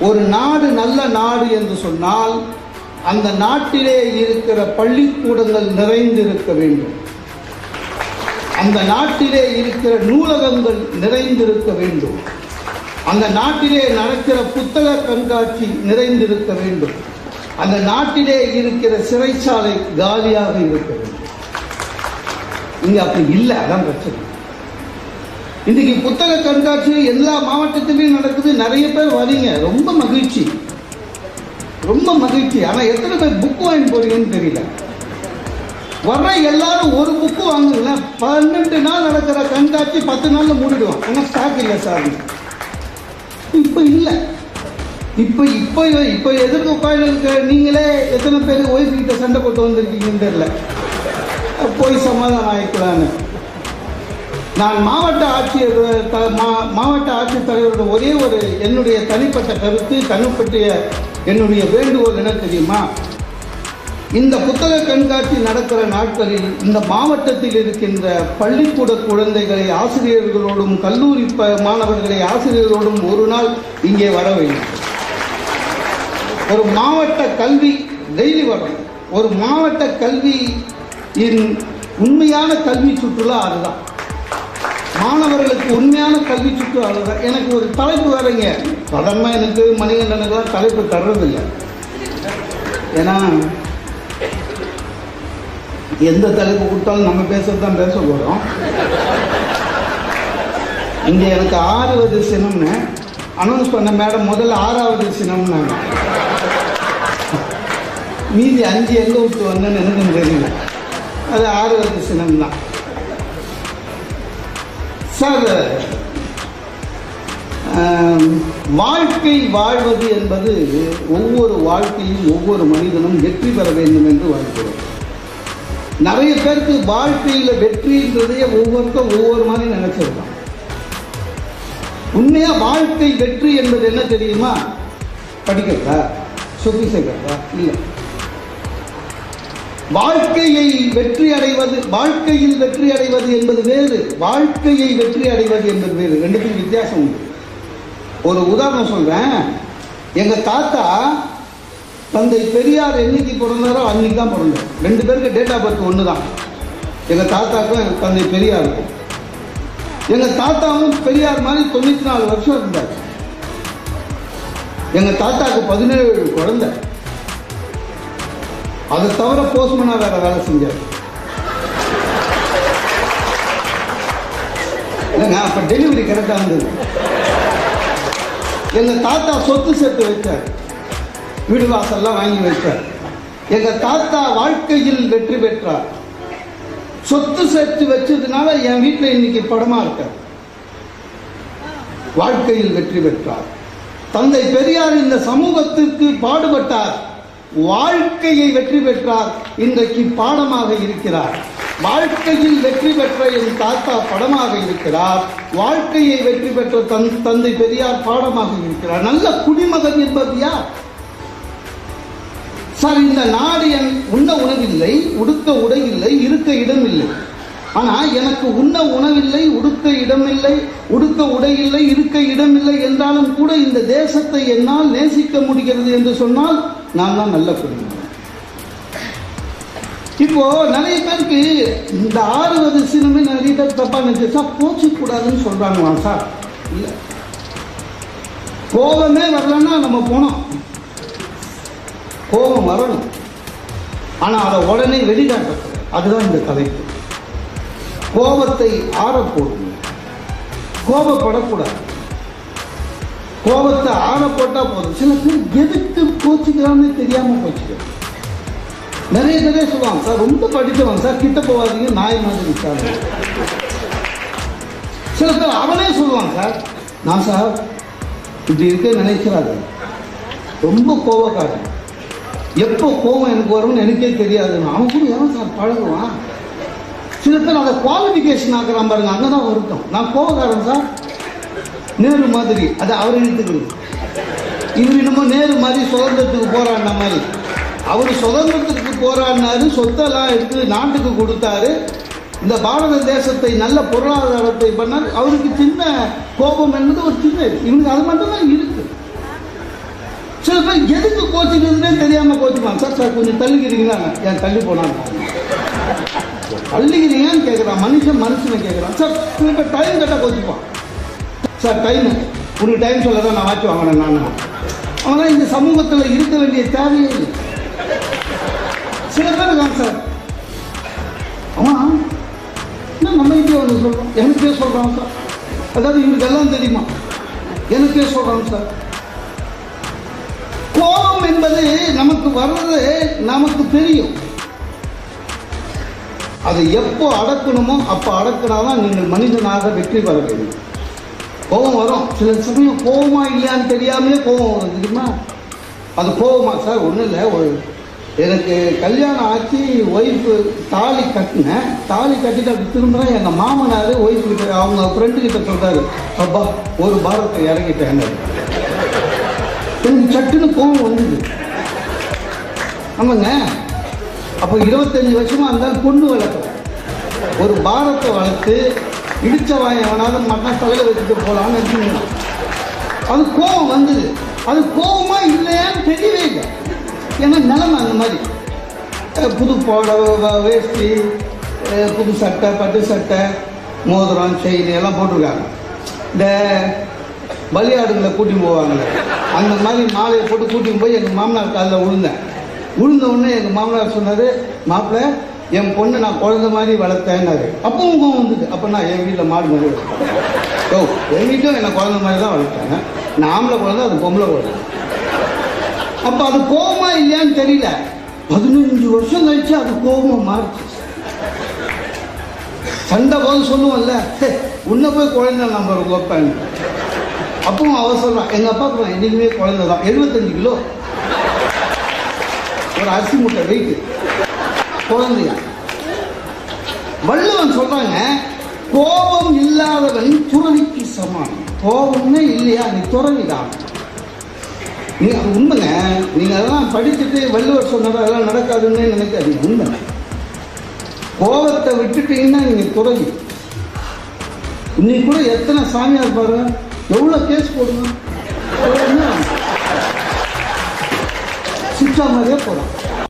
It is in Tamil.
ஒரு நாடு நல்ல நாடு என்று சொன்னால் அந்த நாட்டிலே இருக்கிற பள்ளிக்கூடங்கள் நிறைந்திருக்க வேண்டும், அந்த நாட்டிலே இருக்கிற நூலகங்கள் நிறைந்திருக்க வேண்டும், அந்த நாட்டிலே நடக்கிற புத்தக கண்காட்சி நிறைந்திருக்க வேண்டும், அந்த நாட்டிலே இருக்கிற சிறைச்சாலை காலியாக இருக்க வேண்டும். இங்க அப்படி இல்லை, அதான் பிரச்சனை. இன்னைக்கு புத்தக கண்காட்சி எல்லா மாவட்டத்திலையும் நடக்குது, நிறைய பேர் வரீங்க, ரொம்ப மகிழ்ச்சி, ரொம்ப மகிழ்ச்சி. ஆனா எத்தனை பேர் புக் வாங்கி போறீங்கன்னு தெரியல. வர்ற எல்லாரும் ஒரு புக்கு வாங்குங்கள, 12 நாள் நடக்கிற கண்காட்சி 10 நாள்ல மூடிடுவோம். ஆனா ஸ்டாக் இல்லை சார். இப்ப இல்ல, இப்ப எதிர்க்க உட்கார்ந்து நீங்களே எத்தனை பேர் ஒய்ஃப் கிட்ட சண்டை போட்டு வந்திருக்கீங்கன்னு தெரியல. போய் சமாதானம் ஆயிக்கலான்னு நான் மாவட்ட ஆட்சித்தலைவரோட ஒரே ஒரு என்னுடைய தனிப்பட்ட கருத்து, தனிப்பட்ட என்னுடைய வேண்டுகோள் என்ன தெரியுமா? இந்த புத்தக கண்காட்சி நடக்கிற நாட்களில் இந்த மாவட்டத்தில் இருக்கின்ற பள்ளிக்கூட குழந்தைகளை ஆசிரியர்களோடும், கல்லூரி மாணவர்களை ஆசிரியர்களோடும் ஒரு நாள் இங்கே வர வேண்டும். ஒரு மாவட்ட கல்வி டெய்லி வரும். ஒரு மாவட்ட கல்வியின் உண்மையான கல்வி சுற்றுலா அதுதான். மாணவர்களுக்கு உண்மையான கல்வி சுற்றுலா அதுதான். எனக்கு ஒரு தலைப்பு வேறங்க, சாதாரணமா எனக்கு மணிகண்டனுக்கெல்லாம் தலைப்பு தர்றதில்லை. ஏன்னா எந்த தலைப்பு கொடுத்தாலும் நம்ம பேசத்தான் பேச போறோம். இங்க எனக்கு 6வது சினம்னு அனௌன்ஸ் பண்ண மேடம், முதல்ல 6வது சினம்னாங்க. மீதி 5 எங்க விட்டு வந்தேன்னு எனக்கு தெரியல. அது 6வது சினம் தான் சார். வாழ்க்கை வாழ்வது என்பது ஒவ்வொரு வாழ்க்கையும் ஒவ்வொரு மனிதனும் வெற்றி பெற வேண்டும் என்று வாழ்கிறோம். நிறைய பேருக்கு வாழ்க்கையில வெற்றின்றதே ஒவ்வொருத்தரும் ஒவ்வொரு மாதிரி நினைச்சிருக்கான். உண்மையா வாழ்க்கை வெற்றி என்பது என்ன தெரியுமா? படிக்கிறதா, சொத்து சேர்க்கிறதா? இல்ல. வாழ்க்கையை வெற்றி அடைவது, வாழ்க்கையில் வெற்றி அடைவது என்பது வேறு, வாழ்க்கையை வெற்றி அடைவது என்பது வேறு. ரெண்டுக்கும் வித்தியாசம் உண்டு. ஒரு உதாரணம் சொல்றேன். எங்க தாத்தா தந்தை பெரியார் என்னைக்கு பிறந்தாரோ அன்னைக்கு தான் பிறந்தார். 2 பேருக்கு டேட் ஆஃப் பர்த் ஒன்று தான். எங்க தாத்தாக்கும் எங்க தந்தை பெரியாருக்கும். எங்க தாத்தாவும் பெரியார் மாதிரி 94 வருஷம் இருந்தார். எங்க தாத்தாக்கு 17 குழந்தை. அதை தவிர போஸ்ட்மேனா வேற வேலை செஞ்சார். இல்லைங்க, அப்ப டெலிவரி கரெக்டா இருந்தது. எங்க தாத்தா சொத்து சேர்த்து வச்சார், வீடு வாசல்லாம் வாங்கி வைத்தார். எங்க தாத்தா வாழ்க்கையில் வெற்றி பெற்றார். சொத்து சேர்த்து வச்சதுனால என் வீட்டில் இன்னைக்கு படமா இருக்க. வாழ்க்கையில் வெற்றி பெற்றார். தந்தை பெரியார் இந்த சமூகத்திற்கு பாடுபட்டார், வாழ்க்கையை வெற்றி பெற்றார். இன்றைக்கு பாடமாக இருக்கிறார். வாழ்க்கையில் வெற்றி பெற்ற என் தாத்தா படமாக இருக்கிறார், வாழ்க்கையை வெற்றி பெற்ற தந்தை பெரியார் பாடமாக இருக்கிறார். நல்ல குடிமகன் என்பது யார் சார்? இந்த நாடு உண்ண உணவில்லை, உடுக்க உடை இல்லை, இருக்க இடம் இல்லை. ஆனா எனக்கு உண்ண உணவில்லை, உடுக்க இடமில்லை, உடுக்க உடை இல்லை, இருக்க இடமில்லை என்றாலும் கூட இந்த தேசத்தை என்னால் நேசிக்க முடிகிறது என்று சொன்னால் நான் தான் நல்ல குடிமகன். இப்போ நிறைய பேருக்கு இந்த 6வது சினமே நிறைய பேர் தப்பா நினைச்சா போச்சு கூடாதுன்னு சொல்றாங்களா சார்? இல்ல, கோபமே வரலன்னா நம்ம போனோம், கோபம் வரணும், ஆனா அதை உடனே வெளிக்காட்டக்கூடாது. அதுதான் இந்த தலைப்பு. கோபத்தை ஆறப்போடும், கோபப்படக்கூடாது. கோபத்தை ஆறப்போட்டா போதும். சில பேர் எதுக்கு கோச்சிக்கிறான்னு தெரியாம கோச்சிக்கிறாங்க. நிறைய பேரே சொல்லுவாங்க, சார் ரொம்ப படிச்சவன் சார், கிட்ட போவாதீங்க, நாய் மாதிரி சார். சில பேர் அவனே சொல்லுவாங்க, சார் நான் சார் இப்படி இருக்க நினைக்கிறாரு, ரொம்ப கோபக்காரன், எப்போ கோபம் எனக்கு வரும்னு எனக்கே தெரியாது. அவன் கூட எவன் சார் பழகுவான்? சில பேர் அதை குவாலிஃபிகேஷன் ஆக்குறான் பாருங்க, அங்கதான் வருத்தம். நான் கோபக்காரன் சார், நேரு மாதிரி, அது அவர் எடுத்துக்கிறது. இவர் இன்னமும் நேரு மாதிரி சுதந்திரத்துக்கு போராடின மாதிரி. அவர் சுதந்திரத்துக்கு போராடினாரு, சொத்தெல்லாம் எடுத்து நாட்டுக்கு கொடுத்தாரு, இந்த பாரத தேசத்தை நல்ல பொருளாதாரத்தை பண்ணார். அவருக்கு சின்ன கோபம் என்பது ஒரு சின்ன, இவனுக்கு அது மட்டும்தான் இருக்கு. எதுக்கு கோச்சிக்கிறதுனே தெரியாம கோச்சுப்பான். சார் சார் கொஞ்சம் தள்ளிக்கிறீங்களா? ஏன் தள்ளி போனான்? தள்ளிக்கிறீங்கன்னு கேட்குறான். மனுஷனை கேட்குறான். சார் இப்போ டைம் கேட்டால் கோச்சுப்பான். சார் டைம் உனக்கு டைம் சொல்ல தான் நான் வாட்சி வாங்கினேன். அவன் இந்த சமூகத்தில் இருக்க வேண்டிய தேவையே இல்லை. சில பேர் இருக்காங்க சார், அவன் நம்ம இங்கே வந்து சொல்கிறோம், எனக்கே சொல்கிறான் சார். அதாவது இவருக்கு எல்லாம் தெரியுமா? எனக்கே சொல்கிறான் சார். கோபம் என்பது நமக்கு வர்றது நமக்கு தெரியும். அதை எப்போ அடக்கணுமோ அப்போ அடக்கினாதான் நீங்கள் மனிதனாக வெற்றி பெற வேண்டும். கோபம் வரும், சில சமயம் கோபமா இல்லையான்னு தெரியாமலே கோபம் வரும் தெரியுமா? அது கோபமா சார்? ஒன்றும் இல்லை, எனக்கு கல்யாணம் ஆச்சு, ஒய்ஃபு தாலி கட்டினேன். தாலி கட்டிட்டு அப்படி திரும்புகிறேன். எங்கள் மாமனார் ஒய்ஃபு கிட்ட, அவங்க ஃப்ரெண்டு கிட்ட சொல்கிறாரு, அப்பா ஒரு பாரத்தை இறங்கிட்டேன். எனக்கு சட்டுன்னு கோபம் வந்தது. ஆமாங்க, அப்போ 25 வருஷமாக இருந்தாலும் பொண்ணு வளர்க்குறேன். ஒரு பாரத்தை வளர்த்து இடிச்ச வாயவனாவது மட்டன் தலையில் வச்சுட்டு போகலான்னு இருக்குங்க. அது கோபம் வந்தது. அது கோபமா இல்லையான்னு தெரியவே இல்லை. ஏன்னா நிலைமை அந்த மாதிரி. புது புடவை, வேஷ்டி, புது சட்டை, பட்டு சட்டை, மோதிரம், செயின் எல்லாம் போட்டிருக்காங்க. இந்த பலியாடுகளை கூட்டின்னு போவாங்க, அந்த மாதிரி மாலையை போட்டு கூட்டின்னு போய் எங்கள் மாமனார் காலில் விழுந்த உடனே எங்கள் மாமனார் சொன்னார், மாப்பிள்ளை என் பொண்ணு நான் குழந்தை மாதிரி வளர்த்தேன்னாரு. அப்பவும் கோவம் வந்தது. அப்போ நான் என் வீட்டில் மாடு மாதிரி வளர்த்தேன். என் வீட்டும் என்னை குழந்தை மாதிரி தான் வளர்த்தாங்க. நான் ஆம்பளை குழந்தை, அது பொம்பளை குழந்தை. அப்போ அது கோபமா இல்லையான்னு தெரியல. 15 வருஷம் கழிச்சு அது கோபமா மாறிச்சு. சண்டை போது சொல்லுவோம்ல, உன்னை போய் குழந்தை நம்பர் வைப்பேன். அப்பவும் அவ சொல்றான், எங்க அப்பாவுக்கு என்னைக்குமே குழந்தை தான். 75 கிலோ ஒரு அரிசி மூட்டை வெயிட், குழந்தையா. வள்ளுவன் சொல்றாங்க, கோபம் இல்லாதவன் துறவிக்கு சமானம். கோபம்னே இல்லையா, நீ துறவிதான். நீங்க உண்மைங்க, நீங்க அதெல்லாம் படிச்சுட்டு வள்ளுவர் சொன்னதா அதெல்லாம் நடக்காதுன்னு நினைக்காதீங்க. உண்மை, கோபத்தை விட்டுட்டீங்கன்னா நீங்க துறவி. இன்னைக்கு கூட எத்தனை சாமியார் பாருங்க, எவ்வளவு கேஸ் போடுங்க, சிச்சா மாதிரியே போறோம்.